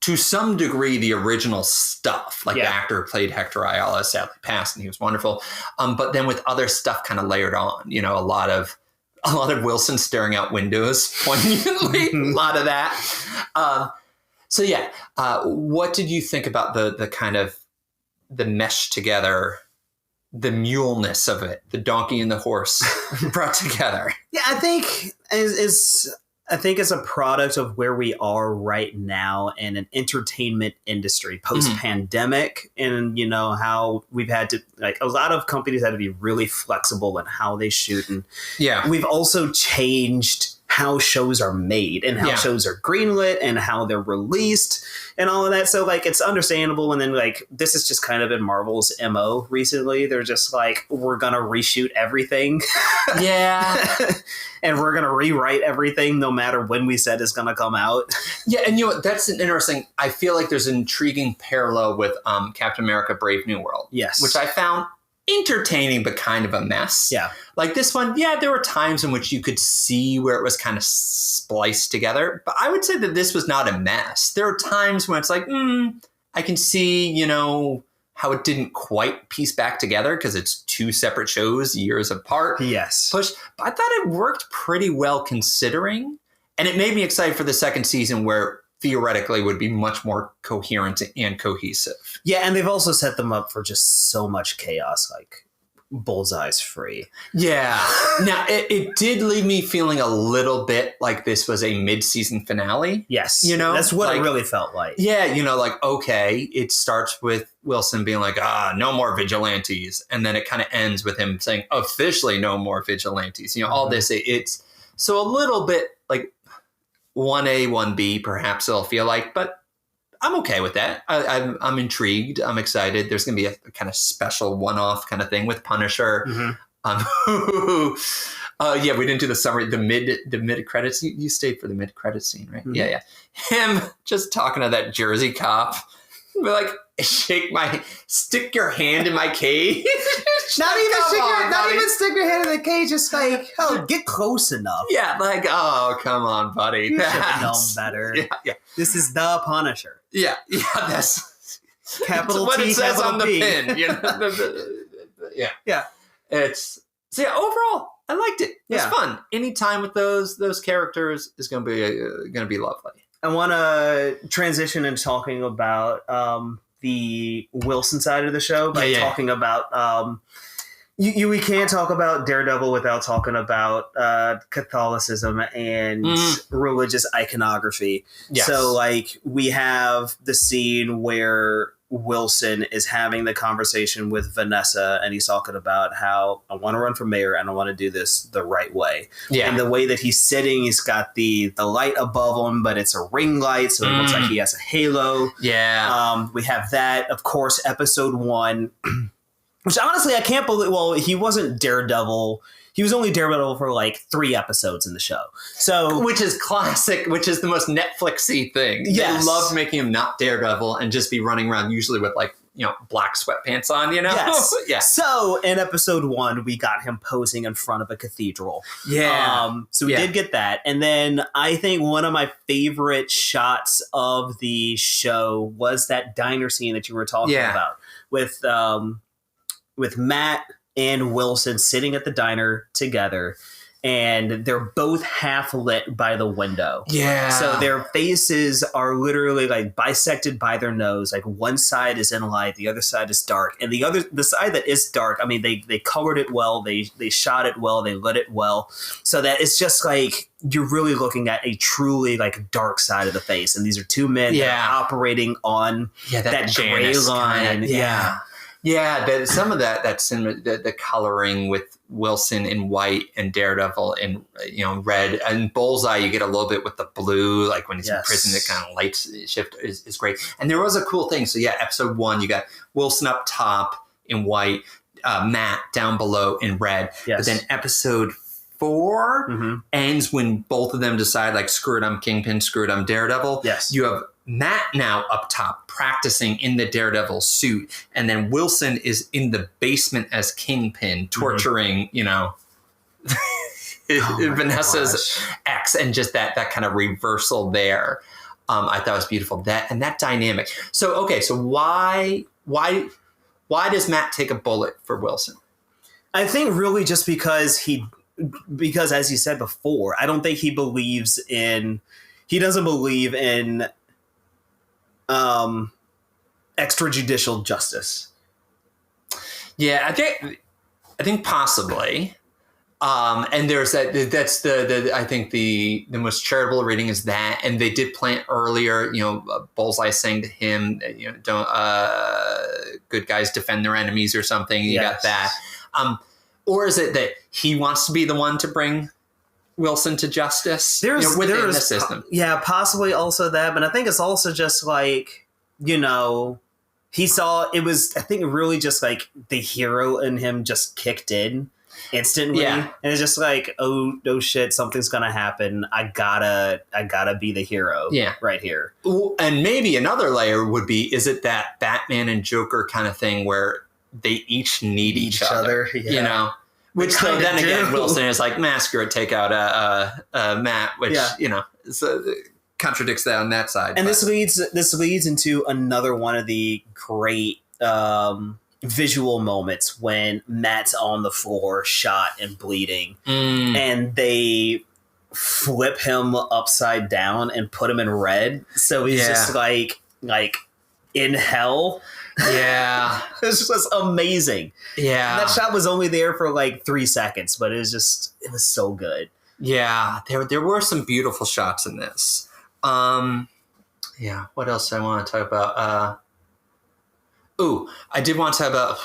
A: to some degree, the original stuff. Like the actor who played Hector Ayala sadly passed, and he was wonderful. But then with other stuff kind of layered on, you know, a lot of Wilson staring out windows poignantly, a lot of that. What did you think about the kind of the mesh together, the muleness of it, the donkey and the horse brought together?
B: Yeah, I think it's a product of where we are right now in an entertainment industry post-pandemic, and you know how we've had to, like, a lot of companies had to be really flexible in how they shoot, and we've also changed how shows are made and how shows are greenlit and how they're released and all of that. So like, it's understandable. And then like, this is just kind of been Marvel's MO recently. They're just like, we're going to reshoot everything. And we're going to rewrite everything no matter when we said it's going to come out.
A: Yeah. And you know, that's an interesting, I feel like there's an intriguing parallel with Captain America Brave New World.
B: Yes.
A: Which I found entertaining, but kind of a mess.
B: Yeah.
A: Like this one, there were times in which you could see where it was kind of spliced together, but I would say that this was not a mess. There are times when it's like, I can see, you know, how it didn't quite piece back together because it's two separate shows, years apart.
B: Yes.
A: But I thought it worked pretty well considering, and it made me excited for the second season where theoretically would be much more coherent and cohesive.
B: Yeah, and they've also set them up for just so much chaos, like Bullseye's free.
A: Yeah. Now, it did leave me feeling a little bit like this was a mid-season finale.
B: Yes.
A: You know?
B: That's what it really felt like.
A: Yeah, you know, like, okay, it starts with Wilson being like, no more vigilantes. And then it kind of ends with him saying, officially no more vigilantes. You know, all this, it's so a little bit like 1A, 1B, perhaps it'll feel like, but I'm okay with that. I'm intrigued. I'm excited. There's going to be a kind of special one-off kind of thing with Punisher. We didn't do the summary, the mid credits. You stayed for the mid credits scene, right? Yeah. Him just talking to that Jersey cop, be like, stick your not
B: even stick your hand in the cage. Just like, get close enough.
A: Yeah, like, oh, come on, buddy.
B: You should have known better.
A: Yeah.
B: This is the Punisher.
A: Yeah, that's
B: capital
A: what
B: T,
A: it says on the
B: P.
A: pin. You know? Yeah. It's overall, I liked it. It was fun. Any time with those characters is going to be lovely.
B: I want to transition into talking about the Wilson side of the show by talking about we can't talk about Daredevil without talking about Catholicism and religious iconography. Yes. So like we have the scene where Wilson is having the conversation with Vanessa, and he's talking about how I want to run for mayor and I want to do this the right way. Yeah. And the way that he's sitting, he's got the light above him, but it's a ring light, so it looks like he has a halo. Yeah. We have that, of course, episode 1, which honestly I can't believe. Well, he wasn't Daredevil. He was only Daredevil for like 3 episodes in the show. So,
A: which is classic, which is the most Netflixy thing. Yes. They loved making him not Daredevil and just be running around usually with like black sweatpants on,
B: Yes.
A: Yeah.
B: So in episode 1, we got him posing in front of a cathedral.
A: Yeah.
B: So we did get that. And then I think one of my favorite shots of the show was that diner scene that you were talking about with Matt and Wilson sitting at the diner together. And they're both half lit by the window.
A: Yeah.
B: So their faces are literally like bisected by their nose. Like one side is in light, the other side is dark. And the side that is dark, I mean, they colored it well, they shot it well, they lit it well. So that it's just like you're really looking at a truly like dark side of the face. And these are two men that are operating on that gray line.
A: Yeah, some of that cinema, the coloring with Wilson in white and Daredevil in red, and Bullseye you get a little bit with the blue, like when he's in prison, the kind of light shift is great. And there was a cool thing. So episode 1 you got Wilson up top in white, Matt down below in red. Yes. But then episode 4 ends when both of them decide like screw it, I'm Kingpin, screw it, I'm Daredevil. Yes, you have Matt now up top practicing in the Daredevil suit, and then Wilson is in the basement as Kingpin torturing, Vanessa's ex, and just that kind of reversal there. I thought was beautiful. That dynamic. So why does Matt take a bullet for Wilson?
B: I think really just because as you said before, I don't think he doesn't believe in extrajudicial justice.
A: Yeah, I think possibly. And there's that's I think the most charitable reading is that, and they did plant earlier, Bullseye saying to him, don't good guys defend their enemies or something. You got that. Or is it that he wants to be the one to bring Wilson to justice within the system?
B: Possibly also that, but I think it's also just like, he saw it was, I think, really just like the hero in him just kicked in instantly. Yeah. And it's just like, oh no shit, something's gonna happen. I gotta be the hero right here.
A: And maybe another layer would be, is it that Batman and Joker kind of thing where they each need each other. Which so then again, Wilson is like, screw it, take out Matt, which contradicts that on that side.
B: And this leads into another one of the great visual moments when Matt's on the floor, shot and bleeding, and they flip him upside down and put him in red, so he's just like in hell.
A: Yeah.
B: It's just amazing.
A: Yeah.
B: And that shot was only there for like 3 seconds, but it was so good.
A: Yeah. There were some beautiful shots in this. What else do I want to talk about? I did want to talk about,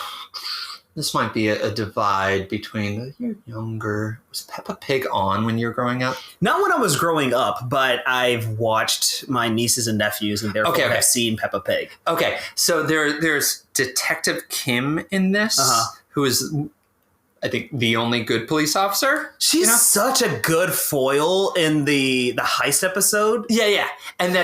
A: this might be a divide between, you're younger. Was Peppa Pig on when you were growing up?
B: Not when I was growing up, but I've watched my nieces and nephews, and therefore have seen Peppa Pig.
A: Okay, so there's Detective Kim in this, who is, I think, the only good police officer.
B: She's such a good foil in the heist episode.
A: Yeah. And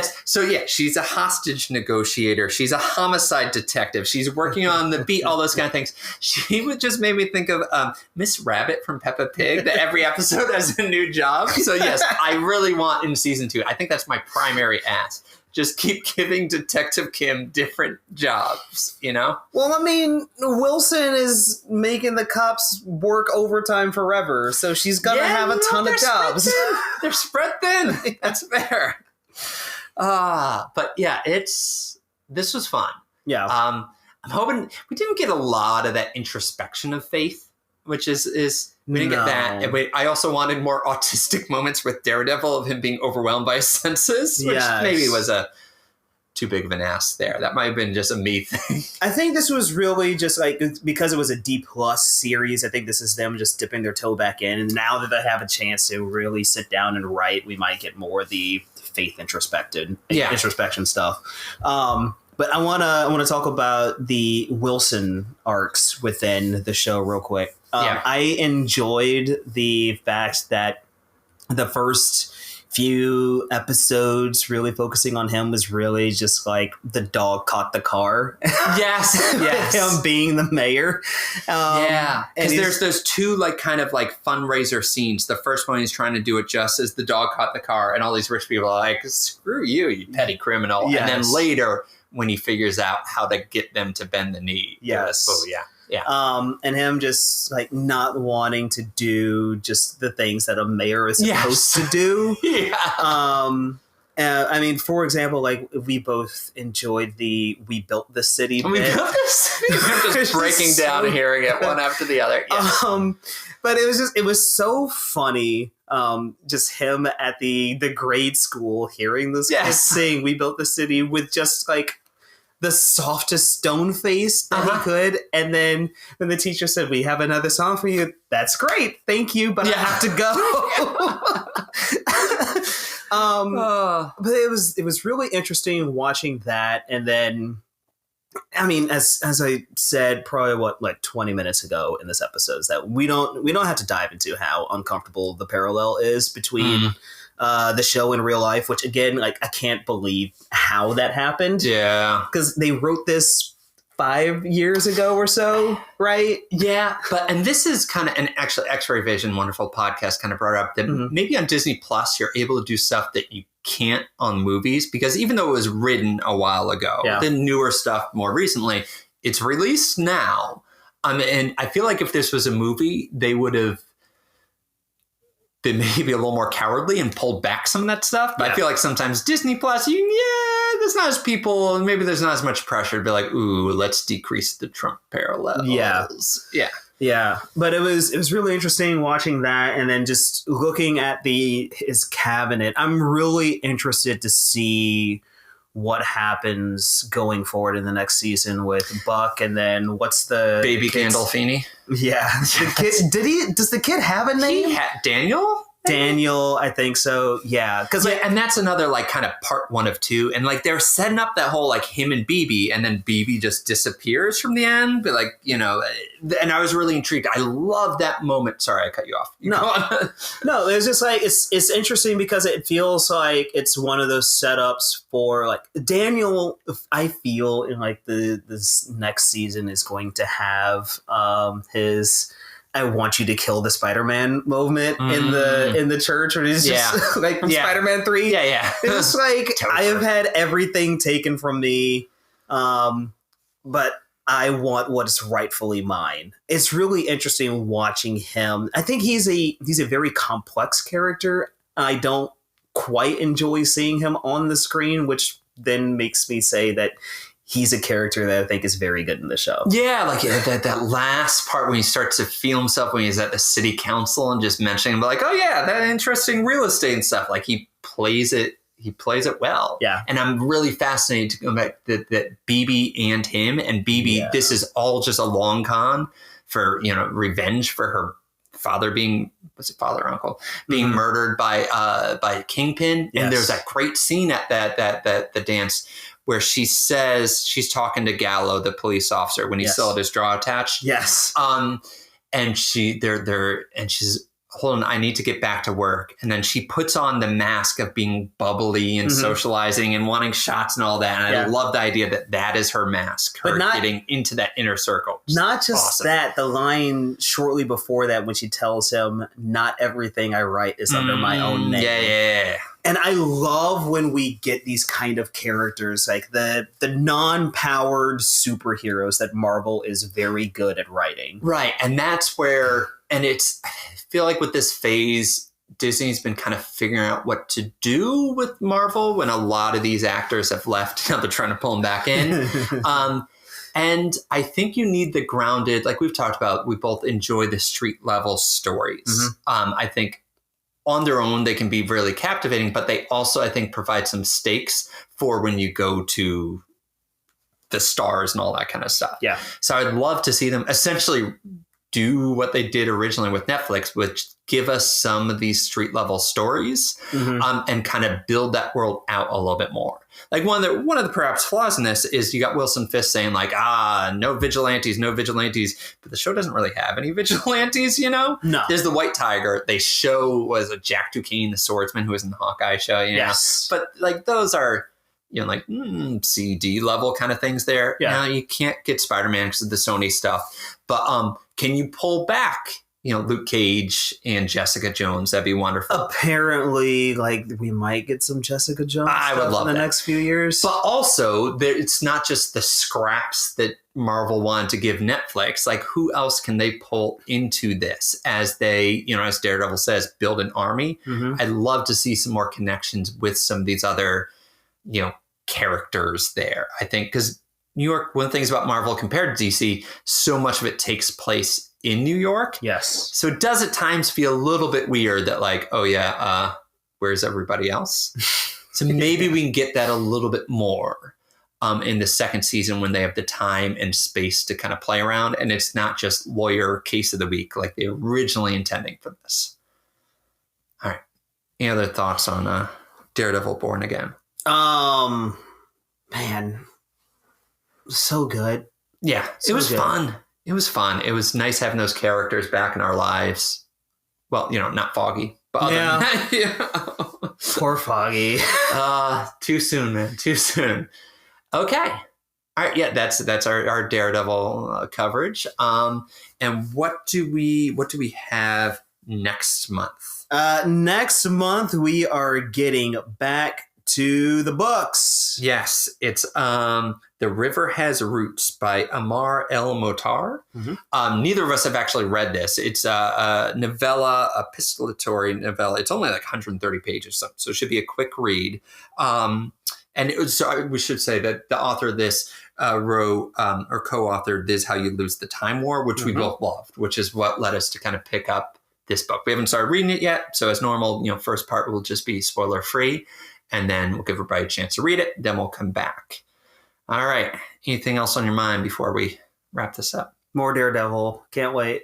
A: she's a hostage negotiator. She's a homicide detective. She's working on the beat, all those kind of things. She would just made me think of Miss Rabbit from Peppa Pig, that every episode has a new job. So yes, I really want in season 2. I think that's my primary ask. Just keep giving Detective Kim different jobs,
B: Well, I mean, Wilson is making the cops work overtime forever, so she's going to have a ton of jobs.
A: They're spread thin. That's fair. But yeah, this was fun.
B: Yeah.
A: I'm hoping we didn't get a lot of that introspection of Faith, which is we didn't get that. I also wanted more autistic moments with Daredevil of him being overwhelmed by his senses, which maybe was too big of an ass there. That might have been just a me thing.
B: I think this was really just like, because it was a D+ series, I think this is them just dipping their toe back in. And now that they have a chance to really sit down and write, we might get more of the Faith introspection stuff. But I want to talk about the Wilson arcs within the show real quick. I enjoyed the fact that the first few episodes really focusing on him was really just like the dog caught the car.
A: Yes, yes.
B: Him being the mayor.
A: Yeah, because
B: and
A: there's those two like kind of like fundraiser scenes. The first one he's trying to do it just as the dog caught the car, and all these rich people are like, "Screw you, you petty criminal."
B: Yes.
A: And then later, when he figures out how to get them to bend the knee,
B: Yes.
A: Oh yeah. Yeah.
B: And him just like not wanting to do just the things that a mayor is supposed to do.
A: Yeah.
B: I mean, for example, like we both enjoyed the "We Built the City" bit.
A: We built the city. I'm just breaking down and hearing it one after the other. Yeah.
B: But it was so funny. Just him at the grade school hearing this kid sing "We Built the City" with just like the softest stone face that he could. And then when the teacher said, "We have another song for you," "That's great. Thank you. But I have to go." But it was really interesting watching that. And then, I mean, as I said, probably like 20 minutes ago in this episode, is that we don't have to dive into how uncomfortable the parallel is between the show and real life, which again, like I can't believe how that happened.
A: Yeah.
B: Because they wrote this 5 years ago or so, right?
A: Yeah. And this is kind of, and actually X-Ray Vision, wonderful podcast, kind of brought up that maybe on Disney Plus, you're able to do stuff that you can't on movies, because even though it was written a while ago, the newer stuff more recently, it's released now. And I feel like if this was a movie, they would have been maybe a little more cowardly and pulled back some of that stuff. But I feel like sometimes Disney Plus, there's not as people, and maybe there's not as much pressure to be like, ooh, let's decrease the Trump parallels. Yeah. But it was really interesting watching that, and then just looking at his cabinet. I'm really interested to see what happens going forward in the next season with Buck, and then what's the baby Gandolfini?
B: Yeah, the kid. Does the kid have a name?
A: Daniel.
B: Daniel, I think so. Yeah, because
A: and that's another like kind of part 1 of 2, and like they're setting up that whole like him and BB, and then BB just disappears from the end. But like and I was really intrigued. I love that moment. Sorry, I cut you off.
B: No, it's just like it's interesting because it feels like it's one of those setups for like Daniel. I feel in like this next season is going to have his "I want you to kill the Spider-Man" moment in the church, where he's just like from Spider-Man 3.
A: Yeah.
B: It's like I have had everything taken from me, but I want what is rightfully mine. It's really interesting watching him. I think he's a very complex character. I don't quite enjoy seeing him on the screen, which then makes me say that he's a character that I think is very good in the show. Yeah, like that last part when he starts to feel himself when he's at the city council and just mentioning like, oh yeah, that interesting real estate and stuff. Like he plays it well. Yeah. And I'm really fascinated to go back that BB and him and BB, this is all just a long con for, revenge for her father being, was it father or uncle, being murdered by Kingpin. Yes. And there's that great scene at the dance where she says she's talking to Gallo, the police officer, when he's still had his jaw attached. Yes. And she's, hold on, I need to get back to work. And then she puts on the mask of being bubbly and socializing and wanting shots and all that. And I love the idea that is her mask, her getting into that inner circle. Not just that, the line shortly before that when she tells him, "Not everything I write is under my own name." Yeah. And I love when we get these kind of characters, like the non-powered superheroes that Marvel is very good at writing. Right. And that's where, and I feel like with this phase, Disney's been kind of figuring out what to do with Marvel when a lot of these actors have left. Now they're trying to pull them back in. And I think you need the grounded, like we've talked about, we both enjoy the street level stories. I think on their own, they can be really captivating, but they also, I think, provide some stakes for when you go to the stars and all that kind of stuff. Yeah. So I'd love to see them essentially
A: do what they did originally with Netflix, which give us some of these street level stories and kind of build that world out a little bit more. Like one of the perhaps flaws in this is you got Wilson Fisk saying like, no vigilantes, but the show doesn't really have any vigilantes, you know?
B: No.
A: There's the White Tiger. They show was a Jack Duquesne, the swordsman who was in the Hawkeye show. You know? But like those are, you know, like CD level kind of things there.
B: Yeah.
A: Now you can't get Spider-Man because of the Sony stuff. But can you pull back, you know, Luke Cage and Jessica Jones? That'd be wonderful.
B: Apparently, like we might get some Jessica Jones
A: I would love
B: in the
A: that.
B: next few years.
A: But also, it's not just the scraps that Marvel wanted to give Netflix. Like, who else can they pull into this as they, you know, as Daredevil says, build an army? I'd love to see some more connections with some of these other, you know, characters there. I think because New York, one of the things about Marvel compared to DC, so much of it takes place in New York.
B: Yes.
A: So it does at times feel a little bit weird that like, oh yeah, where's everybody else? So maybe we can get that a little bit more in the second season when they have the time and space to kind of play around. And it's not just lawyer case of the week like they were originally intending for this. All right. Any other thoughts on Daredevil Born Again?
B: Man, so good.
A: Yeah,
B: So
A: it was
B: good.
A: fun. It was fun. It was nice having those characters back in our lives. Well, you know, not Foggy, but other than that, yeah.
B: Poor Foggy.
A: Too soon, man. Too soon. Okay. All right. Yeah, that's our Daredevil coverage. And what do we have next month?
B: Next month we are getting back to the books.
A: Yes, it's The River Has Roots by Amar El Motar. Neither of us have actually read this. It's a novella, epistolatory novella. It's only like 130 pages, so it should be a quick read. And we should say that the author of this wrote or co-authored This Is How You Lose the Time War, which we both loved, which is what led us to kind of pick up this book. We haven't started reading it yet, so as normal, you know, first part will just be spoiler free. And then we'll give everybody a chance to read it. Then we'll come back. All right. Anything else on your mind before we wrap this up?
B: More Daredevil. Can't wait.